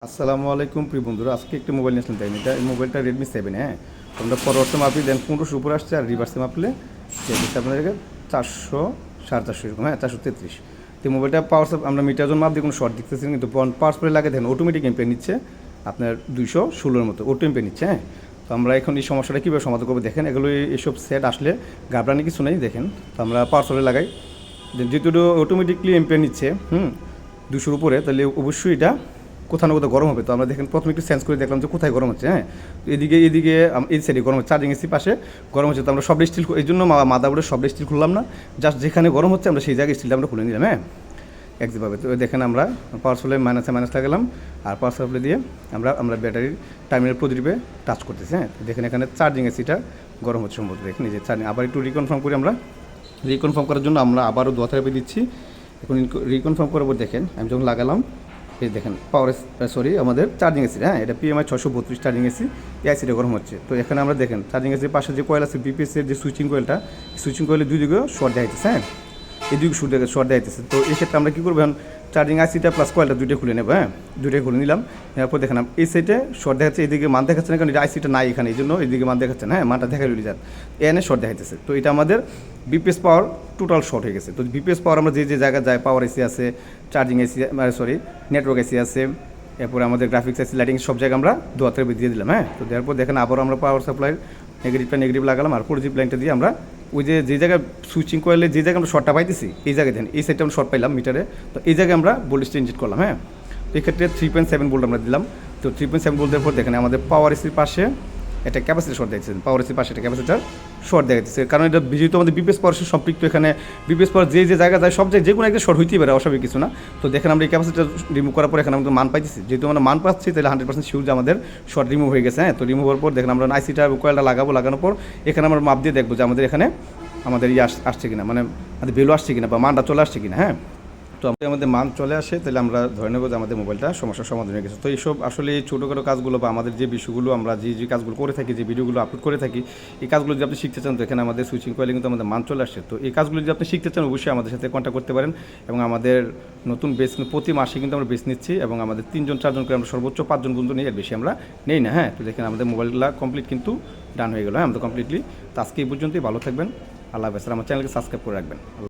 আসসালামু আলাইকুম প্রিয় বন্ধুরা, আজকে একটি মোবাইল নিয়েছিলাম। তাই এটা এই মোবাইলটা রেডমি 7। হ্যাঁ, তোমরা পরবর্তী মাপি দেন 1500 উপরে আসছে, আর রিভার্সে মাপলে আপনাদেরকে 400 450 এরকম। হ্যাঁ, 433। তো মোবাইলটা পাওয়ার আমরা মিটার জন মাপ দিয়ে কোনো শর্ট দেখতেছি, কিন্তু পাওয়ার সাপ্লাই লাগে দেখেন অটোমেটিক এম্পিয়ার নিচ্ছে আপনার 216 মতো অটো এম্পিয়ার নিচ্ছে। হ্যাঁ, তো আমরা এখন এই সমস্যাটা কীভাবে সমাধান করবো দেখেন। এগুলো এইসব সেট আসলে ঘাবড়ানি কিছু নেই। দেখেন, তো আমরা পাওয়ার সাপ্লাই লাগাই, যেহেতু অটোমেটিকলি এম্পিয়ার নিচ্ছে 200-র উপরে, তাহলে অবশ্যই এটা কোথাও না কোথাও গরম হবে। তো আমরা দেখেন প্রথমে একটু সেন্স করে দেখলাম যে কোথায় গরম হচ্ছে। হ্যাঁ, তো এদিকে এই সাইডে গরম হচ্ছে, চার্জিং এসি পাশে গরম হচ্ছে। তো আমরা সব স্টিল, এই জন্য মাদাবোর্ডের সব স্টিল খুললাম না, জাস্ট যেখানে গরম হচ্ছে আমরা সেই জায়গায় স্টিলটা আমরা খুলে নিলাম। হ্যাঁ, একইভাবে। তো দেখেন আমরা পাওয়ার সাপ্লাই মাইনাস লাগালাম, আর পাওয়ার সাপ্লাই দিয়ে আমরা ব্যাটারির টার্মিনাল প্রদীপে টাচ করতেছি। হ্যাঁ, দেখেন এখানে চার্জিং এসিটা গরম হচ্ছে সম্ভবত। দেখেন এই যে চার্জিং, আবার একটু রিকনফার্ম করি। আমরা রিকনফার্ম করার জন্য আমরা আবারও দোয়া থেরাপি দিচ্ছি। এখন রিকনফার্ম করার পর দেখেন আমি যখন লাগালাম, এই দেখেন আমাদের চার্জিং এসি। হ্যাঁ, এটা PMI 632 চার্জিং এসি, এই আইসিটা গরম হচ্ছে। তো এখানে আমরা দেখেন চার্জিং এসির পাশে যে কয়েল আছে বিপিএসের যে সুইচিং কয়েলটা, সুইচিং কয়েলের দুই দিকেও শর্ট দেখাইতেছে। হ্যাঁ, এই দুই শর্ট দেখাইতেছে। তো এই ক্ষেত্রে আমরা কী করবো, এখন চার্জিং আইসিটা প্লাস কয়েলটা দুইটা খুলে নেবো। হ্যাঁ, দুইটাই খুলে নিলাম। এরপর দেখেন এই সাইডে শর্ট দেখাচ্ছে, এদিকে মান দেখাচ্ছে না, কারণ এটা আইসিটা নাই এখানে, এই জন্য এইদিকে মান দেখাচ্ছে না। হ্যাঁ, মানটা দেখা রইল যান, এনে শর্ট দেখাইতেছে। তো এটা আমাদের বিপিএস পাওয়ার টোটাল শর্ট হয়ে গেছে। তো বিপিএস পাওয়ার আমরা যে জায়গায় যায়, পাওয়ার এসি আছে, চার্জিং এসি নেটওয়ার্ক এসি আছে, এরপরে আমাদের গ্রাফিক্স এসি, লাইটিং সব জায়গায় আমরা দোয়া থেকে দিয়ে দিলাম। হ্যাঁ, তো দেওয়ার পর দেখেন আবারও আমরা পাওয়ার সাপ্লাই নেগেটিভ লাগালাম, আর পজিটিভ লাইনটা দিয়ে আমরা ওই যে জায়গায় সুইচিং কয়েলে যে জায়গায় আমরা শর্টটা পাইতেছি, এই জায়গায় দেন এই সাইডটা আমরা শর্ট পাইলাম মিটারে, তো এই জায়গায় আমরা ভোল্টেজটা ইনজেক্ট করলাম। হ্যাঁ, তো এক্ষেত্রে 3.7 ভোল্ট আমরা দিলাম। তো 3.7 ভোল্ট দেওয়ার পর দেখেন আমাদের পাওয়ার এসির পাশে একটা ক্যাপাসিটার শর্ট দেখছেন, পাওয়ার এসির পাশে একটা ক্যাপাসিটার শর্ট দেখাচ্ছে, কারণ এটা যেহেতু আমাদের বিপিএস পাওয়ার সম্পৃক্ত, এখানে বিপিএস পাওয়ার যে জায়গা যায় সব জায়গায় যে কোনো একটা শর্ট হইতেই পারে, অস্বাভাবিক কিছু না। তো দেখেন আমরা এই ক্যাপাসিটার রিমুভ করার পর এখানে আমাদের মান পাইতেছি, যেহেতু আমরা মান পাচ্ছি তাহলে 100% শিওর যে আমাদের শর্ট রিমুভ হয়ে গেছে। হ্যাঁ, তো রিমুভ হওয়ার পর দেখেন আমরা আইসিটা কয়েলটা লাগানোর পর এখানে আমরা মাপ দিয়ে দেখবো যে আমাদের আসছে কিনা, মানে আমাদের ভ্যালু আসছে কিনা বা মানটা চলে আসছে কিনা। হ্যাঁ, তো আমাদের মান চলে আসে, তাহলে আমরা ধরে নেব যে আমাদের মোবাইলটা সমস্যার সমাধান হয়ে গেছে। তো এইসব আসলে ছোটোখাটো কাজগুলো বা আমাদের যে বিষয়গুলো আমরা যে কাজগুলো করে থাকি, যে ভিডিওগুলো আপলোড করে থাকি, এই কাজগুলো যদি আপনি শিখতে চান, তো এখানে আমাদের সুইচিং কয়েলে কিন্তু আমাদের মান চলে আসছে। তো এই কাজগুলো যদি আপনি শিখতে চান, অবশ্যই আমাদের সাথে কন্ট্যাক্ট করতে পারেন। এবং আমাদের নতুন বেস প্রতি মাসে কিন্তু আমরা বেস নিচ্ছি, এবং আমাদের 3-4 জন করে আমরা সর্বোচ্চ 5 জন বন্ধু নিই, এর বেশি আমরা নেই না। হ্যাঁ, তো দেখেন আমাদের মোবাইলগুলো কমপ্লিট কিন্তু ডান হয়ে গেল। হ্যাঁ, আমাদের কমপ্লিটলি। তো আজকে এই পর্যন্তই, ভালো থাকবেন, আল্লাহ হাফেজ। আমার চ্যানেলকে সাবস্ক্রাইব করে রাখবেন। আল্লাহ।